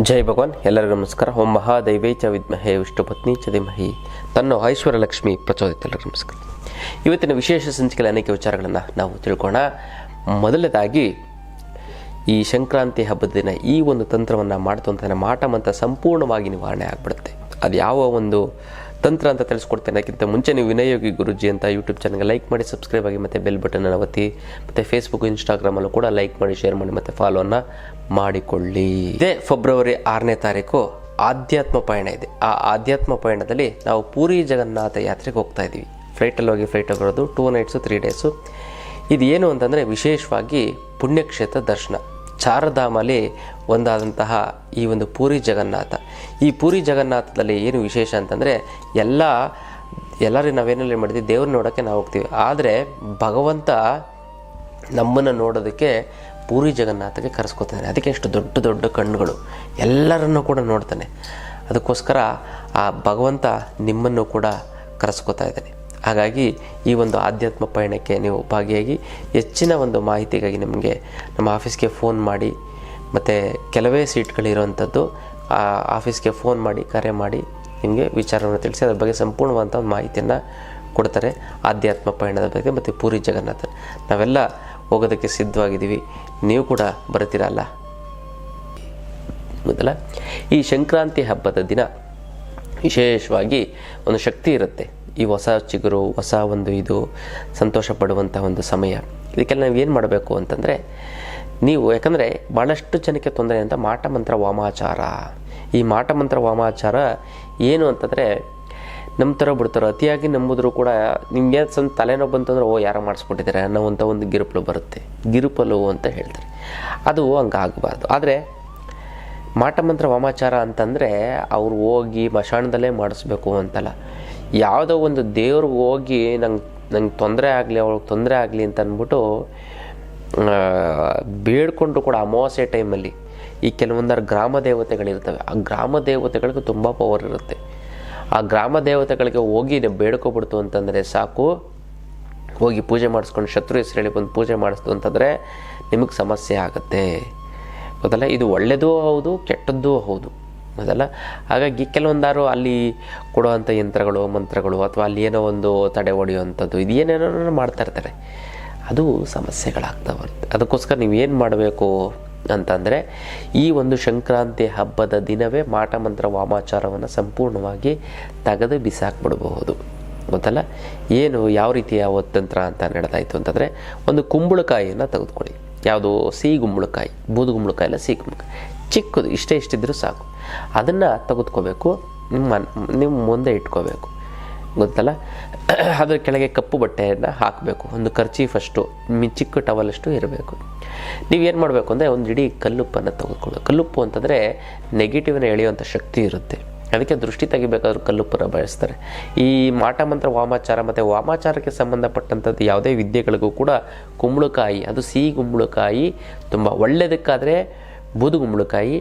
ಜೈ ಭಗವಾನ್. ಎಲ್ಲರಿಗೂ ನಮಸ್ಕಾರ. ಓಂ ಮಹಾದೈವೈ ಚ ವಿದ್ಮಹೇ ವಿಷ್ಣುಪತ್ನಿ ಚ ಧೀಮಹಿ ತನ್ನೋ ಐಶ್ವರ್ಯಲಕ್ಷ್ಮಿ ಪ್ರಚೋದಿತ. ಎಲ್ಲರಿಗೂ ನಮಸ್ಕಾರ. ಇವತ್ತಿನ ವಿಶೇಷ ಸಂಚಿಕೆಯಲ್ಲಿ ಅನೇಕ ವಿಚಾರಗಳನ್ನು ನಾವು ತಿಳ್ಕೋಣ. ಮೊದಲನೇದಾಗಿ ಈ ಸಂಕ್ರಾಂತಿ ಹಬ್ಬದ ದಿನ ಈ ಒಂದು ತಂತ್ರವನ್ನು ಮಾಡ್ತು ಅಂತಂದರೆ ಮಾಟ ಮಂತ್ರ ಸಂಪೂರ್ಣವಾಗಿ ನಿವಾರಣೆ ಆಗಿಬಿಡುತ್ತೆ. ಅದು ಯಾವ ಒಂದು ತಂತ್ರ ಅಂತ ತಿಳಿಸ್ಕೊಡ್ತೇನೆ. ಅದಕ್ಕಿಂತ ಮುಂಚೆ ನೀವು ವಿನಯೋಗಿ ಗುರುಜಿ ಅಂತ ಯೂಟ್ಯೂಬ್ ಚಾನಲ್ಗೆ ಲೈಕ್ ಮಾಡಿ, ಸಬ್ಸ್ಕ್ರೈಬ್ ಆಗಿ, ಮತ್ತು ಬೆಲ್ ಬಟನನ್ನು ಒತ್ತಿ, ಮತ್ತು ಫೇಸ್ಬುಕ್ ಇನ್ಸ್ಟಾಗ್ರಾಮಲ್ಲೂ ಕೂಡ ಲೈಕ್ ಮಾಡಿ, ಶೇರ್ ಮಾಡಿ, ಮತ್ತು ಫಾಲೋವನ್ನು ಮಾಡಿಕೊಳ್ಳಿ. ಇದೇ ಫೆಬ್ರವರಿ 6ನೇ ತಾರೀಕು ಆಧ್ಯಾತ್ಮ ಪಯಣ ಇದೆ. ಆ ಆಧ್ಯಾತ್ಮ ಪಯಣದಲ್ಲಿ ನಾವು ಪೂರಿ ಜಗನ್ನಾಥ ಯಾತ್ರೆಗೆ ಹೋಗ್ತಾ ಇದ್ದೀವಿ. ಫ್ಲೈಟಲ್ಲಿ ಹೋಗಿ ಫ್ಲೈಟಲ್ಲಿ ಬರೋದು 2 ನೈಟ್ಸು 3 ಡೇಸು. ಇದು ಏನು ಅಂತಂದರೆ ವಿಶೇಷವಾಗಿ ಪುಣ್ಯಕ್ಷೇತ್ರ ದರ್ಶನ. ಚಾರಧಾಮಲ್ಲಿ ಒಂದಾದಂತಹ ಈ ಒಂದು ಪೂರಿ ಜಗನ್ನಾಥ. ಈ ಪೂರಿ ಜಗನ್ನಾಥದಲ್ಲಿ ಏನು ವಿಶೇಷ ಅಂತಂದರೆ ಎಲ್ಲರೂ ನಾವೇನಲ್ಲಿ ಮಾಡಿದ್ವಿ, ದೇವ್ರನ್ನ ನೋಡೋಕ್ಕೆ ನಾವು ಹೋಗ್ತೀವಿ. ಆದರೆ ಭಗವಂತ ನಮ್ಮನ್ನು ನೋಡೋದಕ್ಕೆ ಪೂರಿ ಜಗನ್ನಾಥಕ್ಕೆ ಕರೆಸ್ಕೊತಾನೆ. ಅದಕ್ಕೆ ಎಷ್ಟು ದೊಡ್ಡ ದೊಡ್ಡ ಕಣ್ಣುಗಳು, ಎಲ್ಲರನ್ನೂ ಕೂಡ ನೋಡ್ತಾನೆ. ಅದಕ್ಕೋಸ್ಕರ ಆ ಭಗವಂತ ನಿಮ್ಮನ್ನು ಕೂಡ ಕರೆಸ್ಕೊತಾ ಇದ್ದಾನೆ. ಹಾಗಾಗಿ ಈ ಒಂದು ಆಧ್ಯಾತ್ಮ ಪಯಣಕ್ಕೆ ನೀವು ಭಾಗಿಯಾಗಿ ಹೆಚ್ಚಿನ ಒಂದು ಮಾಹಿತಿಗಾಗಿ ನಿಮಗೆ ನಮ್ಮ ಆಫೀಸ್ಗೆ ಫೋನ್ ಮಾಡಿ, ಮತ್ತು ಕೆಲವೇ ಸೀಟ್ಗಳಿರುವಂಥದ್ದು ಆ ಆಫೀಸ್ಗೆ ಫೋನ್ ಮಾಡಿ, ಕರೆ ಮಾಡಿ ನಿಮಗೆ ವಿಚಾರವನ್ನು ತಿಳಿಸಿ ಅದ್ರ ಬಗ್ಗೆ ಸಂಪೂರ್ಣವಾದಂಥ ಒಂದು ಮಾಹಿತಿಯನ್ನು ಕೊಡ್ತಾರೆ. ಆಧ್ಯಾತ್ಮ ಪಯಣದ ಬಗ್ಗೆ ಮತ್ತು ಪೂರಿ ಜಗನ್ನಾಥ ನಾವೆಲ್ಲ ಹೋಗೋದಕ್ಕೆ ಸಿದ್ಧವಾಗಿದ್ದೀವಿ. ನೀವು ಕೂಡ ಬರ್ತೀರಲ್ಲ. ಮೊದಲ ಈ ಸಂಕ್ರಾಂತಿ ಹಬ್ಬದ ದಿನ ವಿಶೇಷವಾಗಿ ಒಂದು ಶಕ್ತಿ ಇರುತ್ತೆ. ಈ ಹೊಸ ಚಿಗುರು, ಹೊಸ ಒಂದು ಇದು ಸಂತೋಷ ಪಡುವಂಥ ಒಂದು ಸಮಯ. ಇದಕ್ಕೆಲ್ಲ ನಾವು ಏನು ಮಾಡಬೇಕು ಅಂತಂದರೆ, ನೀವು ಯಾಕಂದರೆ ಭಾಳಷ್ಟು ಜನಕ್ಕೆ ತೊಂದರೆ ಅಂತ ಮಾಟ ಮಂತ್ರ ವಾಮಾಚಾರ. ಈ ಮಾಟ ಮಂತ್ರ ವಾಮಾಚಾರ ಏನು ಅಂತಂದರೆ, ನಂಬ್ತಾರೋ ಬಿಡ್ತಾರೋ, ಅತಿಯಾಗಿ ನಂಬಿದ್ರು ಕೂಡ ನಿಮಗೆ ಸ್ವಲ್ಪ ತಲೆನೋವು ಬಂತಂದ್ರೆ ಯಾರೋ ಮಾಡಿಸ್ಬಿಟ್ಟಿದ್ದಾರೆ ಅನ್ನೋವಂಥ ಒಂದು ಗಿರುಪಲು ಬರುತ್ತೆ. ಗಿರುಪಲು ಅಂತ ಹೇಳ್ತಾರೆ. ಅದು ಹಂಗಾಗಬಾರ್ದು. ಆದರೆ ಮಾಟಮಂತ್ರ ವಾಮಾಚಾರ ಅಂತಂದರೆ ಅವ್ರು ಹೋಗಿ ಮಶಾಣದಲ್ಲೇ ಮಾಡಿಸ್ಬೇಕು ಅಂತಲ್ಲ. ಯಾವುದೋ ಒಂದು ದೇವ್ರಿಗೆ ಹೋಗಿ ನಂಗೆ ತೊಂದರೆ ಆಗಲಿ, ಅವ್ಳಿಗೆ ತೊಂದರೆ ಆಗಲಿ ಅಂತ ಅಂದ್ಬಿಟ್ಟು ಬೇಡ್ಕೊಂಡ್ರು ಕೂಡ ಅಮಾವಾಸ್ಯೆ ಟೈಮಲ್ಲಿ ಈ ಕೆಲವೊಂದಾರು ಗ್ರಾಮ ದೇವತೆಗಳಿರ್ತವೆ. ಆ ಗ್ರಾಮ ದೇವತೆಗಳಿಗೆ ತುಂಬ ಪವರ್ ಇರುತ್ತೆ. ಆ ಗ್ರಾಮ ದೇವತೆಗಳಿಗೆ ಹೋಗಿ ಬೇಡ್ಕೊಬಿಡ್ತು ಅಂತಂದರೆ ಸಾಕು, ಹೋಗಿ ಪೂಜೆ ಮಾಡಿಸ್ಕೊಂಡು ಶತ್ರು ಹೆಸರು ಹೇಳಿ ಬಂದು ಪೂಜೆ ಮಾಡಿಸ್ತು ಅಂತಂದರೆ ನಿಮಗೆ ಸಮಸ್ಯೆ ಆಗುತ್ತೆ. ಮೊದಲ ಇದು ಒಳ್ಳೆಯದೂ ಹೌದು, ಕೆಟ್ಟದ್ದೂ ಹೌದು. ಮೊದಲ ಹಾಗಾಗಿ ಕೆಲವೊಂದಾರು ಅಲ್ಲಿ ಕೊಡುವಂಥ ಯಂತ್ರಗಳು, ಮಂತ್ರಗಳು, ಅಥವಾ ಅಲ್ಲಿ ಏನೋ ಒಂದು ತಡೆ ಹೊಡೆಯುವಂಥದ್ದು, ಇದು ಏನೇನೋ ಮಾಡ್ತಾ ಇರ್ತಾರೆ. ಅದು ಸಮಸ್ಯೆಗಳಾಗ್ತಾ ಬರುತ್ತೆ. ಅದಕ್ಕೋಸ್ಕರ ನೀವೇನು ಮಾಡಬೇಕು ಅಂತಂದರೆ, ಈ ಒಂದು ಸಂಕ್ರಾಂತಿ ಹಬ್ಬದ ದಿನವೇ ಮಾಟ ಮಂತ್ರ ವಾಮಾಚಾರವನ್ನು ಸಂಪೂರ್ಣವಾಗಿ ತೆಗೆದು ಬಿಸಾಕ್ಬಿಡ್ಬಹುದು. ಮೊದಲ ಏನು ಯಾವ ರೀತಿಯ ತಂತ್ರ ಅಂತ ನಡೆದಾಯಿತು ಅಂತಂದರೆ, ಒಂದು ಕುಂಬಳಕಾಯಿಯನ್ನು ತೆಗೆದುಕೊಳ್ಳಿ. ಯಾವುದು? ಸಿಹಿ ಗುಂಬಳಕಾಯಿ, ಬೂದು ಗುಂಬಳಕಾಯಿ ಇಲ್ಲ, ಸಿಹಿ ಗುಂಬಳಕಾಯಿ ಚಿಕ್ಕದು, ಇಷ್ಟಿದ್ದರೂ ಸಾಕು. ಅದನ್ನು ತೆಗೆದುಕೋಬೇಕು, ನಿಮ್ಮ ಮುಂದೆ ಇಟ್ಕೋಬೇಕು. ಗೊತ್ತಲ್ಲ? ಅದರ ಕೆಳಗೆ ಕಪ್ಪು ಬಟ್ಟೆಯನ್ನು ಹಾಕಬೇಕು. ಒಂದು ಕರ್ಚೀಫಷ್ಟು ಚಿಕ್ಕ ಟವಲಷ್ಟು ಇರಬೇಕು. ನೀವೇನು ಮಾಡಬೇಕು ಅಂದರೆ, ಒಂದು ಇಡೀ ಕಲ್ಲುಪ್ಪನ್ನು ತೆಗೆದುಕೊಳ್ಳೋದು. ಕಲ್ಲುಪ್ಪು ಅಂತಂದರೆ ನೆಗೆಟಿವ್ನ ಎಳೆಯುವಂಥ ಶಕ್ತಿ ಇರುತ್ತೆ. ಅದಕ್ಕೆ ದೃಷ್ಟಿ ತೆಗಿಬೇಕಾದ್ರೂ ಕಲ್ಲುಪ್ಪನ್ನು ಬಳಸ್ತಾರೆ. ಈ ಮಾಟ ಮಂತ್ರ ವಾಮಾಚಾರ ಮತ್ತು ವಾಮಾಚಾರಕ್ಕೆ ಸಂಬಂಧಪಟ್ಟಂಥದ್ದು ಯಾವುದೇ ವಿದ್ಯೆಗಳಿಗೂ ಕೂಡ ಕುಂಬಳಕಾಯಿ, ಅದು ಸಿಹಿ ಗುಂಬಳಕಾಯಿ ತುಂಬ ಒಳ್ಳೆಯದಕ್ಕಾದರೆ ಬೂದು ಗುಂಬಳಕಾಯಿ.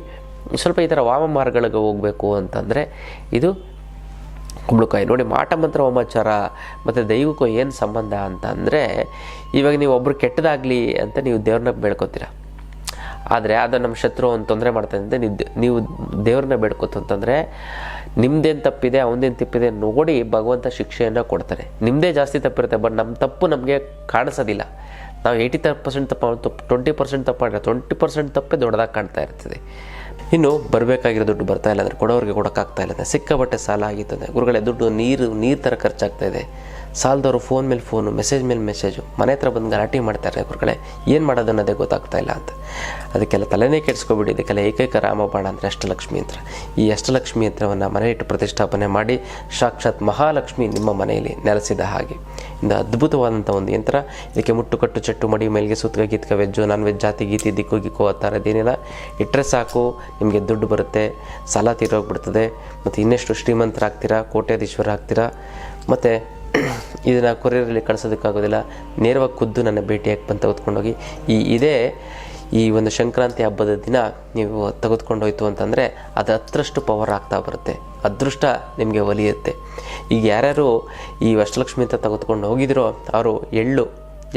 ಸ್ವಲ್ಪ ಈ ಥರ ವಾಮ ಮಾರ್ಗಗಳಿಗೆ ಹೋಗಬೇಕು ಅಂತಂದರೆ ಇದು ಕುಂಬಳಕಾಯಿ. ನೋಡಿ, ಮಾಟ ಮಂತ್ರ ವಾಮಾಚಾರ ಮತ್ತು ದೈವಕ್ಕೂ ಏನು ಸಂಬಂಧ ಅಂತ ಅಂದರೆ, ಇವಾಗ ನೀವು ಒಬ್ಬರು ಕೆಟ್ಟದಾಗಲಿ ಅಂತ ನೀವು ದೇವ್ರನ್ನ ಬೇಡ್ಕೋತೀರ. ಆದರೆ ಅದು ನಮ್ಮ ಶತ್ರು ಒಂದು ತೊಂದರೆ ಮಾಡ್ತಾಯಿದ್ದೆ ನೀವು ದೇವ್ರನ್ನ ಬೇಡ್ಕೊತು ಅಂತಂದರೆ ನಿಮ್ಮದೇನು ತಪ್ಪಿದೆ, ಅವನದೇನು ತಪ್ಪಿದೆ ನೋಡಿ ಭಗವಂತ ಶಿಕ್ಷೆಯನ್ನು ಕೊಡ್ತಾರೆ. ನಿಮ್ಮದೇ ಜಾಸ್ತಿ ತಪ್ಪಿರುತ್ತೆ, ಬಟ್ ನಮ್ಮ ತಪ್ಪು ನಮಗೆ ಕಾಣಿಸೋದಿಲ್ಲ. ನಾವು 80% ತಪ್ಪು 20% ತಪ್ಪು ಮಾಡಿದ್ರೆ 20% ತಪ್ಪೇ ದೊಡ್ಡದಾಗಿ ಕಾಣ್ತಾ ಇರ್ತದೆ. ಇನ್ನು ಬರಬೇಕಾಗಿರೋ ದುಡ್ಡು ಬರ್ತಾ ಇಲ್ಲ ಅಂದರೆ ಕೊಡೋರಿಗೆ ಕೊಡೋಕ್ಕಾಗ್ತಾ ಇಲ್ಲ. ಸಿಕ್ಕಾಬಟ್ಟೆ ಸಾಲ ಆಗಿರ್ತದೆ. ಗುರುಗಳೇ, ದುಡ್ಡು ನೀರು ಥರ ಖರ್ಚಾಗ್ತಾ ಇದೆ. ಸಾಲದವರು ಫೋನ್ ಮೇಲೆ ಫೋನು, ಮೆಸೇಜ್ ಮೇಲೆ ಮೆಸೇಜು, ಮನೆ ಹತ್ರ ಬಂದು ಗಲಾಟೆ ಮಾಡ್ತಾರೆ. ಗುರುಗಳೇ, ಏನು ಮಾಡೋದು ಅನ್ನೋದೇ ಗೊತ್ತಾಗ್ತಾ ಇಲ್ಲ ಅಂತ. ಅದಕ್ಕೆಲ್ಲ ತಲೆನೇ ಕೆಡಿಸ್ಕೊಬಿಡಿ. ಇದಕ್ಕೆಲ್ಲ ಏಕೈಕ ರಾಮಬಾಣ ಅಂದರೆ ಅಷ್ಟಲಕ್ಷ್ಮಿ ಯಂತ್ರ. ಈ ಅಷ್ಟಲಕ್ಷ್ಮಿ ಯಂತ್ರವನ್ನು ಮನೆಯಿಟ್ಟು ಪ್ರತಿಷ್ಠಾಪನೆ ಮಾಡಿ ಸಾಕ್ಷಾತ್ ಮಹಾಲಕ್ಷ್ಮಿ ನಿಮ್ಮ ಮನೆಯಲ್ಲಿ ನೆಲೆಸಿದ ಹಾಗೆ ಇಂದು ಅದ್ಭುತವಾದಂಥ ಒಂದು ಯಂತ್ರ. ಇದಕ್ಕೆ ಮುಟ್ಟು ಕಟ್ಟು ಚಟ್ಟು ಮಡಿ ಮೇಲಿಗೆ ಸುತ್ತಗ ಗೀತ್ಕ ವೆಜ್ಜು ನಾನ್ ವೆಜ್ ಜಾತಿ ಗೀತಿ ದಿಕ್ಕು ಗಿಕ್ಕು ಆ ಥರದ್ದೇನಿಲ್ಲ. ಇಟ್ಟರೆ ಸಾಕು, ನಿಮಗೆ ದುಡ್ಡು ಬರುತ್ತೆ, ಸಾಲ ತೀರೋಗ್ಬಿಡ್ತದೆ, ಮತ್ತು ಇನ್ನೆಷ್ಟು ಶ್ರೀಮಂತರಾಗ್ತೀರಾ, ಕೋಟ್ಯಾಧೀಶ್ವರ ಆಗ್ತೀರಾ. ಮತ್ತು ಇದನ್ನು ಕೊರಿಯರಲ್ಲಿ ಕಳಿಸೋದಕ್ಕಾಗೋದಿಲ್ಲ, ನೇರವಾಗಿ ಖುದ್ದು ನನ್ನ ಭೇಟಿಯಾಗಿ ಬಂದು ತೆಗೆದುಕೊಂಡೋಗಿ ಈ ಒಂದು ಸಂಕ್ರಾಂತಿ ಹಬ್ಬದ ದಿನ ನೀವು ತೆಗೆದುಕೊಂಡೋಯ್ತು ಅಂತಂದರೆ ಅದು 10ರಷ್ಟು ಪವರ್ ಆಗ್ತಾ ಬರುತ್ತೆ. ಅದೃಷ್ಟ ನಿಮಗೆ ಒಲಿಯುತ್ತೆ. ಈಗ ಯಾರ್ಯಾರು ಈ ಅಷ್ಟಲಕ್ಷ್ಮಿ ಅಂತ ತೆಗೆದುಕೊಂಡು ಹೋಗಿದ್ರೋ ಅವರು ಎಳ್ಳು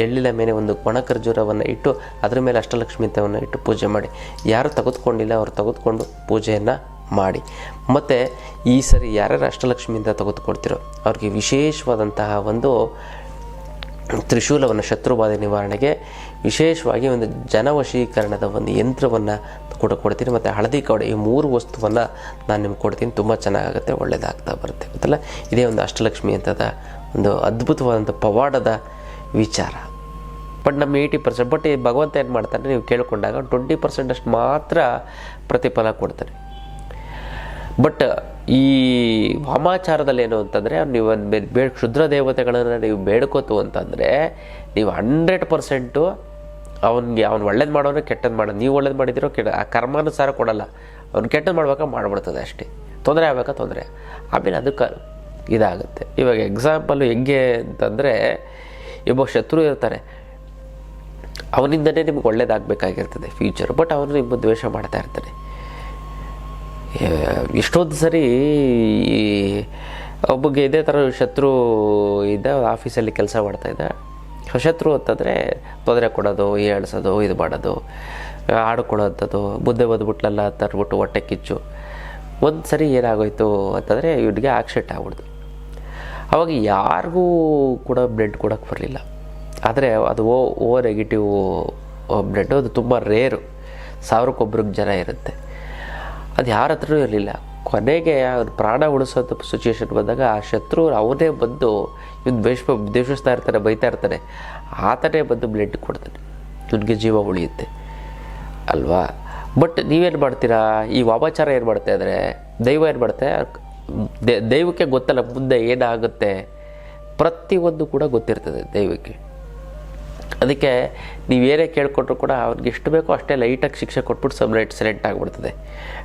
ಎಳ್ಳಿನ ಮೇಲೆ ಒಂದು ಒಣ ಖರ್ಜೂರವನ್ನು ಇಟ್ಟು ಅದರ ಮೇಲೆ ಅಷ್ಟಲಕ್ಷ್ಮಿ ಅಂತವನ್ನು ಇಟ್ಟು ಪೂಜೆ ಮಾಡಿ. ಯಾರು ತೆಗೆದುಕೊಂಡಿಲ್ಲ ಅವರು ತೆಗೆದುಕೊಂಡು ಪೂಜೆಯನ್ನು ಮಾಡಿ. ಮತ್ತು ಈ ಸರಿ ಯಾರ್ಯಾರು ಅಷ್ಟಲಕ್ಷ್ಮಿಯಿಂದ ತೆಗೆದುಕೊಡ್ತಿರೋ ಅವ್ರಿಗೆ ವಿಶೇಷವಾದಂತಹ ಒಂದು ತ್ರಿಶೂಲವನ್ನು ಶತ್ರುಬಾಧೆ ನಿವಾರಣೆಗೆ ವಿಶೇಷವಾಗಿ ಒಂದು ಜನವಶೀಕರಣದ ಒಂದು ಯಂತ್ರವನ್ನು ಕೊಡ್ತೀನಿ. ಮತ್ತು ಹಳದಿ ಕವಡೆ, ಈ 3 ವಸ್ತುವನ್ನು ನಾನು ನಿಮ್ಗೆ ಕೊಡ್ತೀನಿ. ತುಂಬ ಚೆನ್ನಾಗಾಗುತ್ತೆ, ಒಳ್ಳೆಯದಾಗ್ತಾ ಬರುತ್ತೆ ಗೊತ್ತಲ್ಲ. ಇದೇ ಒಂದು ಅಷ್ಟಲಕ್ಷ್ಮಿ ಅಂತದ ಒಂದು ಅದ್ಭುತವಾದಂಥ ಪವಾಡದ ವಿಚಾರ. ಬಟ್ ನಮ್ಮ 80%, ಬಟ್ ಈ ಭಗವಂತ ಏನು ಮಾಡ್ತಾನೆ, ನೀವು ಕೇಳಿಕೊಂಡಾಗ 20% ಅಷ್ಟು ಮಾತ್ರ ಪ್ರತಿಫಲ ಕೊಡ್ತಾನೆ. ಬಟ್ ಈ ವಾಮಾಚಾರದಲ್ಲಿ ಏನು ಅಂತಂದರೆ, ನೀವು ಕ್ಷುದ್ರ ದೇವತೆಗಳನ್ನು ನೀವು ಬೇಡ್ಕೋತು ಅಂತಂದರೆ ನೀವು 100% ಅವನಿಗೆ ಒಳ್ಳೇದು ಮಾಡೋನು ಕೆಟ್ಟದ್ದು ಮಾಡೋದು. ನೀವು ಒಳ್ಳೇದು ಮಾಡಿದಿರೋ ಆ ಕರ್ಮಾನುಸಾರ ಕೊಡಲ್ಲ, ಅವ್ನು ಕೆಟ್ಟದ್ದು ಮಾಡ್ಬೇಕಾ ಮಾಡಿಬಿಡ್ತದೆ ಅಷ್ಟೇ. ತೊಂದರೆ ಆಗ್ಬೇಕಾ ತೊಂದರೆ, ಆಮೇಲೆ ಅದಕ್ಕೆ ಇದಾಗುತ್ತೆ. ಇವಾಗ ಎಕ್ಸಾಂಪಲು ಹೆಂಗೆ ಅಂತಂದರೆ, ಒಬ್ಬ ಶತ್ರು ಇರ್ತಾರೆ, ಅವನಿಂದನೇ ನಿಮ್ಗೆ ಒಳ್ಳೇದಾಗಬೇಕಾಗಿರ್ತದೆ ಫ್ಯೂಚರ್, ಬಟ್ ಅವನು ನಿಮ್ಮ ದ್ವೇಷ ಮಾಡ್ತಾ ಇರ್ತಾನೆ. ಎಷ್ಟೊಂದು ಸರಿ ಒಬ್ಬಗೆ ಇದೇ ಥರ ಶತ್ರು ಇದ್ದ, ಆಫೀಸಲ್ಲಿ ಕೆಲಸ ಮಾಡ್ತಾಯಿದ್ದ. ಶತ್ರು ಅಂತಂದರೆ ತೊಂದರೆ ಕೊಡೋದು, ಏಳ್ಸೋದು, ಇದು ಮಾಡೋದು, ಆಡ್ಕೊಳ್ಳೋಂಥದ್ದು, ಮುದ್ದೆ ಒದ್ಬಿಟ್ಲಲ್ಲ ತರ್ಬಿಟ್ಟು ಹೊಟ್ಟೆ ಕಿಚ್ಚು. ಒಂದು ಸರಿ ಏನಾಗೋಯ್ತು ಅಂತಂದರೆ ಇವನಿಗೆ ಆಕ್ಸಿಡೆಂಟ್ ಆಗ್ಬಿಡ್ತು. ಅವಾಗ ಯಾರಿಗೂ ಕೂಡ ಬ್ಲಡ್ ಕೊಡೋಕ್ಕೆ ಬರಲಿಲ್ಲ. ಆದರೆ ಅದು ಓ ನೆಗೆಟಿವ್ ಬ್ಲಡ್ಡು, ಅದು ತುಂಬ ರೇರು, 1000ಕ್ಕೆ ಜನ ಇರುತ್ತೆ. ಅದು ಯಾರ ಹತ್ರನೂ ಇರಲಿಲ್ಲ. ಕೊನೆಗೆ ಅವ್ರ ಪ್ರಾಣ ಉಳಿಸೋದು ಸಿಚುವೇಶನ್ ಬಂದಾಗ ಆ ಶತ್ರು ಅವನೇ ಬಂದು ಇವನು ದ್ವೇಷಿಸ್ತಾ ಇರ್ತಾನೆ, ಬೈತಾ ಇರ್ತಾನೆ, ಆತನೇ ಬಂದು ಬ್ಲಡ್ ಕೊಡ್ತಾನೆ, ಇವನಿಗೆ ಜೀವ ಉಳಿಯುತ್ತೆ ಅಲ್ವಾ. ಬಟ್ ನೀವೇನು ಮಾಡ್ತೀರಾ, ಈ ವಾಮಾಚಾರ ಏನು ಮಾಡ್ತಾ ಇದ್ದಾರೆ, ದೈವ ಏನು ಮಾಡುತ್ತೆ, ದೈವಕ್ಕೆ ಗೊತ್ತಲ್ಲ ಮುಂದೆ ಏನಾಗುತ್ತೆ, ಪ್ರತಿಯೊಂದು ಕೂಡ ಗೊತ್ತಿರ್ತದೆ ದೈವಕ್ಕೆ. ಅದಕ್ಕೆ ನೀವೇನೇ ಕೇಳ್ಕೊಟ್ರು ಕೂಡ ಅವ್ರಿಗೆ ಎಷ್ಟು ಬೇಕೋ ಅಷ್ಟೇ ಲೈಟಾಗಿ ಶಿಕ್ಷೆ ಕೊಟ್ಬಿಟ್ಟು ಸೈಲೆಂಟ್ ಆಗಿಬಿಡ್ತದೆ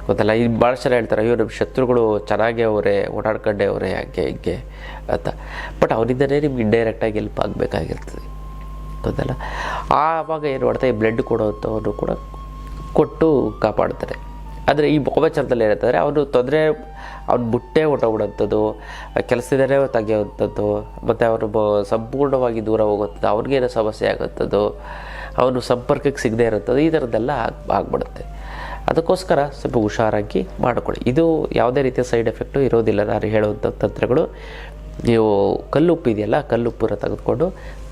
ಗೊತ್ತಲ್ಲ. ಈ ಭಾಳ ಜನ ಹೇಳ್ತಾರೆ, ಅಯ್ಯೋ ನಮ್ಮ ಶತ್ರುಗಳು ಚೆನ್ನಾಗೇ ಅವರೇ, ಓಡಾಡ್ಕೊಂಡೆ ಅವರೇ, ಹಾಗೆ ಹೀಗೆ ಅಂತ. ಬಟ್ ಅವನಿಂದನೇ ನಿಮ್ಗೆ ಇಂಡೈರೆಕ್ಟಾಗಿ ಹೆಲ್ಪ್ ಆಗಬೇಕಾಗಿರ್ತದೆ ಗೊತ್ತಲ್ಲ. ಆವಾಗ ಏನು ಮಾಡ್ತಾರೆ, ಈ ಬ್ಲಡ್ ಕೊಡೋವಂಥವನು ಕೂಡ ಕೊಟ್ಟು ಕಾಪಾಡ್ತಾರೆ. ಆದರೆ ಈ ವಾಮಾಚಾರದಲ್ಲಿ ಏನಿರ್ತಂದರೆ ಅವನು ತೊಂದರೆ, ಅವ್ನು ಬುಟ್ಟೆ ಹೊಟ್ಟೋಗ್ಬಿಡೋಂಥದ್ದು, ಕೆಲಸದಿಂದಲೇ ತೆಗೆಯುವಂಥದ್ದು, ಮತ್ತು ಅವನು ಸಂಪೂರ್ಣವಾಗಿ ದೂರ ಹೋಗುವಂಥದ್ದು, ಅವ್ನಿಗೇನೋ ಸಮಸ್ಯೆ ಆಗುವಂಥದ್ದು, ಅವನು ಸಂಪರ್ಕಕ್ಕೆ ಸಿಗದೆ ಇರೋಂಥದ್ದು, ಈ ಥರದ್ದೆಲ್ಲ ಆಗ್ಬಿಡುತ್ತೆ. ಅದಕ್ಕೋಸ್ಕರ ಸ್ವಲ್ಪ ಹುಷಾರಾಗಿ ಮಾಡಿಕೊಳ್ಳಿ. ಇದು ಯಾವುದೇ ರೀತಿಯ ಸೈಡ್ ಎಫೆಕ್ಟು ಇರೋದಿಲ್ಲ. ನಾನು ಹೇಳುವಂಥ ತಂತ್ರಗಳು, ನೀವು ಕಲ್ಲುಪ್ಪು ಇದೆಯಲ್ಲ, ಕಲ್ಲುಪ್ಪನ್ನು ತೆಗೆದುಕೊಂಡು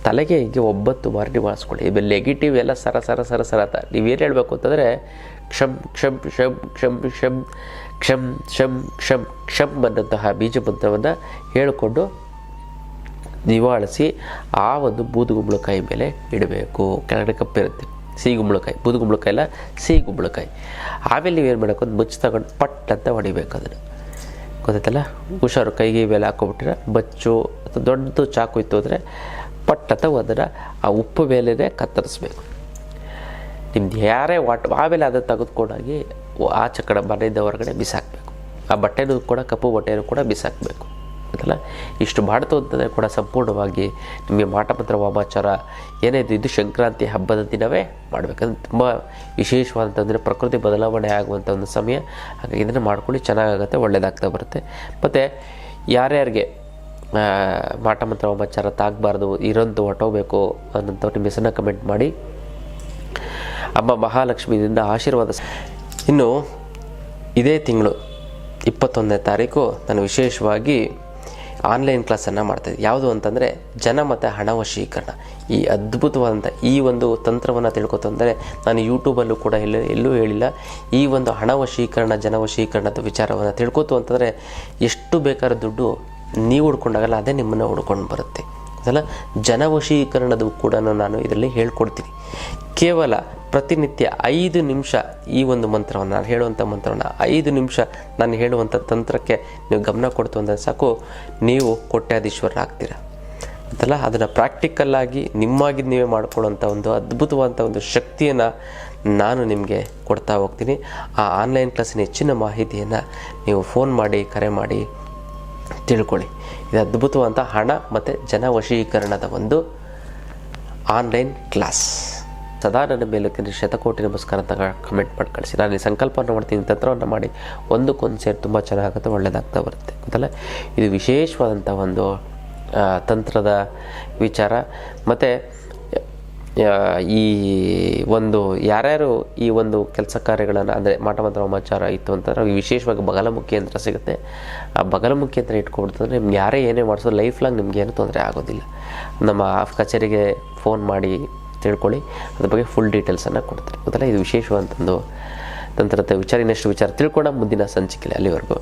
ತಲೆಗೆ ಹೀಗೆ 9 ಬಾರಿ ನಿವಾರಿಸ್ಕೊಳ್ಳಿ. ಇವೆಲ್ಲ ನೆಗೆಟಿವ್ ಎಲ್ಲ ಸರ ಅಂತ ನೀವೇನು ಹೇಳಬೇಕು ಅಂತಂದರೆ, ಕ್ಷಮ್ ಕ್ಷಮ್ ಕ್ಷಮ್ ಕ್ಷಮ್ ಕ್ಷಮ್ ಕ್ಷಮ್ ಕ್ಷಮ್ ಕ್ಷಮ್ ಕ್ಷಮ್ ಅನ್ನಂತಹ ಬೀಜ ಮಂತ್ರವನ್ನು ಹೇಳಿಕೊಂಡು ನಿವಾಳಿಸಿ ಆ ಒಂದು ಬೂದುಗುಂಬಳಕಾಯಿ ಮೇಲೆ ಇಡಬೇಕು. ಕೆಳಗಡೆ ಕಪ್ಪಿರುತ್ತೆ, ಸಿಹಿಗುಂಬಳಕಾಯಿ, ಬೂದುಗುಂಬಳಕಾಯಿ ಇಲ್ಲ, ಸಿಹಿಗುಂಬಳಕಾಯಿ. ಆಮೇಲೆ ನೀವೇನು ಮಾಡಬೇಕು, ಒಂದು ಮುಚ್ಚು ತಗೊಂಡು ಪಟ್ ಅಂತ ಹೊಡಿಬೇಕು. ಅದನ್ನು ಗೊತ್ತಾಯ್ತಲ್ಲ. ಹುಷಾರು, ಕೈಗೆ ಇವೆಲ್ಲ ಹಾಕ್ಕೊಬಿಟ್ಟಿರ ಬಚ್ಚು ಅಥವಾ ದೊಡ್ಡದು ಚಾಕು ಇತ್ತು ಅಂದರೆ ಪಟ್ ಅಂತ ಅದನ್ನು ಆ ಉಪ್ಪು ಮೇಲೇ ಕತ್ತರಿಸ್ಬೇಕು. ನಿಮ್ದು ಯಾರೇ ಆಮೇಲೆ ಅದನ್ನು ತೆಗೆದುಕೊಂಡಾಗಿ ಆಚೆ ಕಡೆ ಮನೆಯಿಂದ ಹೊರಗಡೆ ಬಿಸಾಕಬೇಕು. ಆ ಬಟ್ಟೆನೂ ಕೂಡ, ಕಪ್ಪು ಬಟ್ಟೆನೂ ಕೂಡ ಬಿಸಾಕಬೇಕು ಗೊತ್ತಲ್ಲ. ಇಷ್ಟು ಮಾಡ್ತು ಅಂತಂದರೆ ಕೂಡ ಸಂಪೂರ್ಣವಾಗಿ ನಿಮಗೆ ಮಾಟಮಂತ್ರ ವಾಮಾಚಾರ ಏನಿದೆ, ಇದು ಸಂಕ್ರಾಂತಿ ಹಬ್ಬದ ದಿನವೇ ಮಾಡಬೇಕಂದ್ರೆ ತುಂಬ ವಿಶೇಷವಾದಂತಂದರೆ ಪ್ರಕೃತಿ ಬದಲಾವಣೆ ಆಗುವಂಥ ಒಂದು ಸಮಯ. ಹಾಗಾಗಿ ಇದನ್ನು ಮಾಡ್ಕೊಳ್ಳಿ, ಚೆನ್ನಾಗಾಗುತ್ತೆ, ಒಳ್ಳೆಯದಾಗ್ತಾ ಬರುತ್ತೆ. ಮತ್ತು ಯಾರ್ಯಾರಿಗೆ ಮಾಟಮಂತ್ರ ವಾಮಾಚಾರ ತಾಗಬಾರ್ದು, ಇರೋಂಥ ಹೊಟ್ಟೋಗ್ಬೇಕು ಅನ್ನೋಂಥವ್ರು ನಿಮ್ಮ ಹೆಸರನ್ನ ಕಮೆಂಟ್ ಮಾಡಿ. ಅಮ್ಮ ಮಹಾಲಕ್ಷ್ಮಿಯಿಂದ ಆಶೀರ್ವಾದ. ಇನ್ನು ಇದೇ ತಿಂಗಳು 21ನೇ ತಾರೀಕು ನಾನು ವಿಶೇಷವಾಗಿ ಆನ್ಲೈನ್ ಕ್ಲಾಸನ್ನು ಮಾಡ್ತಾಯಿದ್ದೆ. ಯಾವುದು ಅಂತಂದರೆ ಜನ ಮತ್ತು ಹಣ ವಶೀಕರಣ. ಈ ಅದ್ಭುತವಾದಂಥ ಈ ಒಂದು ತಂತ್ರವನ್ನು ತಿಳ್ಕೊತಂದರೆ ನಾನು ಯೂಟ್ಯೂಬಲ್ಲೂ ಕೂಡ ಎಲ್ಲೂ ಹೇಳಿಲ್ಲ. ಈ ಒಂದು ಹಣ ವಶೀಕರಣ, ಜನ ವಶೀಕರಣದ ವಿಚಾರವನ್ನು ತಿಳ್ಕೊತು ಅಂತಂದರೆ ಎಷ್ಟು ಬೇಕಾದ್ರೂ ದುಡ್ಡು ನೀವು ಹುಡ್ಕೊಂಡಾಗಲ್ಲ, ಅದೇ ನಿಮ್ಮನ್ನು ಹುಡ್ಕೊಂಡು ಬರುತ್ತೆ ಅದಲ್ಲ. ಜನವಶೀಕರಣದ ಕೂಡ ನಾನು ಇದರಲ್ಲಿ ಹೇಳ್ಕೊಡ್ತೀನಿ. ಕೇವಲ ಪ್ರತಿನಿತ್ಯ 5 ನಿಮಿಷ ಈ ಒಂದು ಮಂತ್ರವನ್ನು, ನಾನು ಹೇಳುವಂಥ ಮಂತ್ರವನ್ನು 5 ನಿಮಿಷ ನಾನು ಹೇಳುವಂಥ ತಂತ್ರಕ್ಕೆ ನೀವು ಗಮನ ಕೊಡ್ತು ಅಂದರೆ ಸಾಕು, ನೀವು ಕೋಟ್ಯಾಧೀಶ್ವರರಾಗ್ತೀರ ಅಂತಲ್ಲ. ಅದನ್ನು ಪ್ರಾಕ್ಟಿಕಲ್ಲಾಗಿ ನಿಮ್ಮಾಗಿ ನೀವೇ ಮಾಡ್ಕೊಳ್ಳೋಂಥ ಒಂದು ಅದ್ಭುತವಾದಂಥ ಒಂದು ಶಕ್ತಿಯನ್ನು ನಾನು ನಿಮಗೆ ಕೊಡ್ತಾ ಹೋಗ್ತೀನಿ. ಆ ಆನ್ಲೈನ್ ಕ್ಲಾಸಿನ ಹೆಚ್ಚಿನ ಮಾಹಿತಿಯನ್ನು ನೀವು ಫೋನ್ ಮಾಡಿ, ಕರೆ ಮಾಡಿ ತಿಳ್ಕೊಳ್ಳಿ. ಇದು ಅದ್ಭುತವಾದಂಥ ಹಣ ಮತ್ತು ಜನ ವಶೀಕರಣದ ಒಂದು ಆನ್ಲೈನ್ ಕ್ಲಾಸ್. ಸದಾ ನನ್ನ ಮೇಲೆ ಶತಕೋಟಿ ನಮಸ್ಕಾರ ಅಂತ ಕಮೆಂಟ್ ಮಾಡಿ ಕಳಿಸಿ. ನಾನು ಈ ಸಂಕಲ್ಪವನ್ನು ಮಾಡ್ತೀನಿ, ತಂತ್ರವನ್ನು ಮಾಡಿ ಒಂದಕ್ಕೊಂದು ಸೇರಿ ತುಂಬ ಚೆನ್ನಾಗುತ್ತೆ, ಒಳ್ಳೆಯದಾಗ್ತಾ ಬರುತ್ತೆ ಗೊತ್ತಲ್ಲ. ಇದು ವಿಶೇಷವಾದಂಥ ಒಂದು ತಂತ್ರದ ವಿಚಾರ. ಮತ್ತು ಈ ಒಂದು ಯಾರ್ಯಾರು ಈ ಒಂದು ಕೆಲಸ ಕಾರ್ಯಗಳನ್ನು ಅಂದರೆ ಮಾಟ ಮಂತ್ರ ಹೋಮಾಚಾರ ಇತ್ತು ಅಂತಂದ್ರೆ ವಿಶೇಷವಾಗಿ ಬಗಲಮುಖಿ ಯಂತ್ರ ಸಿಗುತ್ತೆ. ಆ ಬಗಲಮುಖಿ ಯಂತ್ರ ಇಟ್ಕೊಡ್ತಂದ್ರೆ ನಿಮ್ಗೆ ಯಾರೇ ಏನೇ ಮಾಡಿಸೋದು ಲೈಫ್ ಲಾಂಗ್ ನಿಮಗೇನು ತೊಂದರೆ ಆಗೋದಿಲ್ಲ. ನಮ್ಮ ಕಚೇರಿಗೆ ಫೋನ್ ಮಾಡಿ ತಿಳ್ಕೊಳ್ಳಿ, ಅದ್ರ ಬಗ್ಗೆ ಫುಲ್ ಡೀಟೇಲ್ಸನ್ನು ಕೊಡ್ತಾರೆ. ಗೊತ್ತಲ್ಲ, ಇದು ವಿಶೇಷವಂತಂದು ತಂತ್ರದ ವಿಚಾರ. ಇನ್ನಷ್ಟು ವಿಚಾರ ತಿಳ್ಕೊಳ್ಳೋಣ ಮುಂದಿನ ಸಂಚಿಕೆಯಲ್ಲಿ. ಅಲ್ಲಿವರೆಗೂ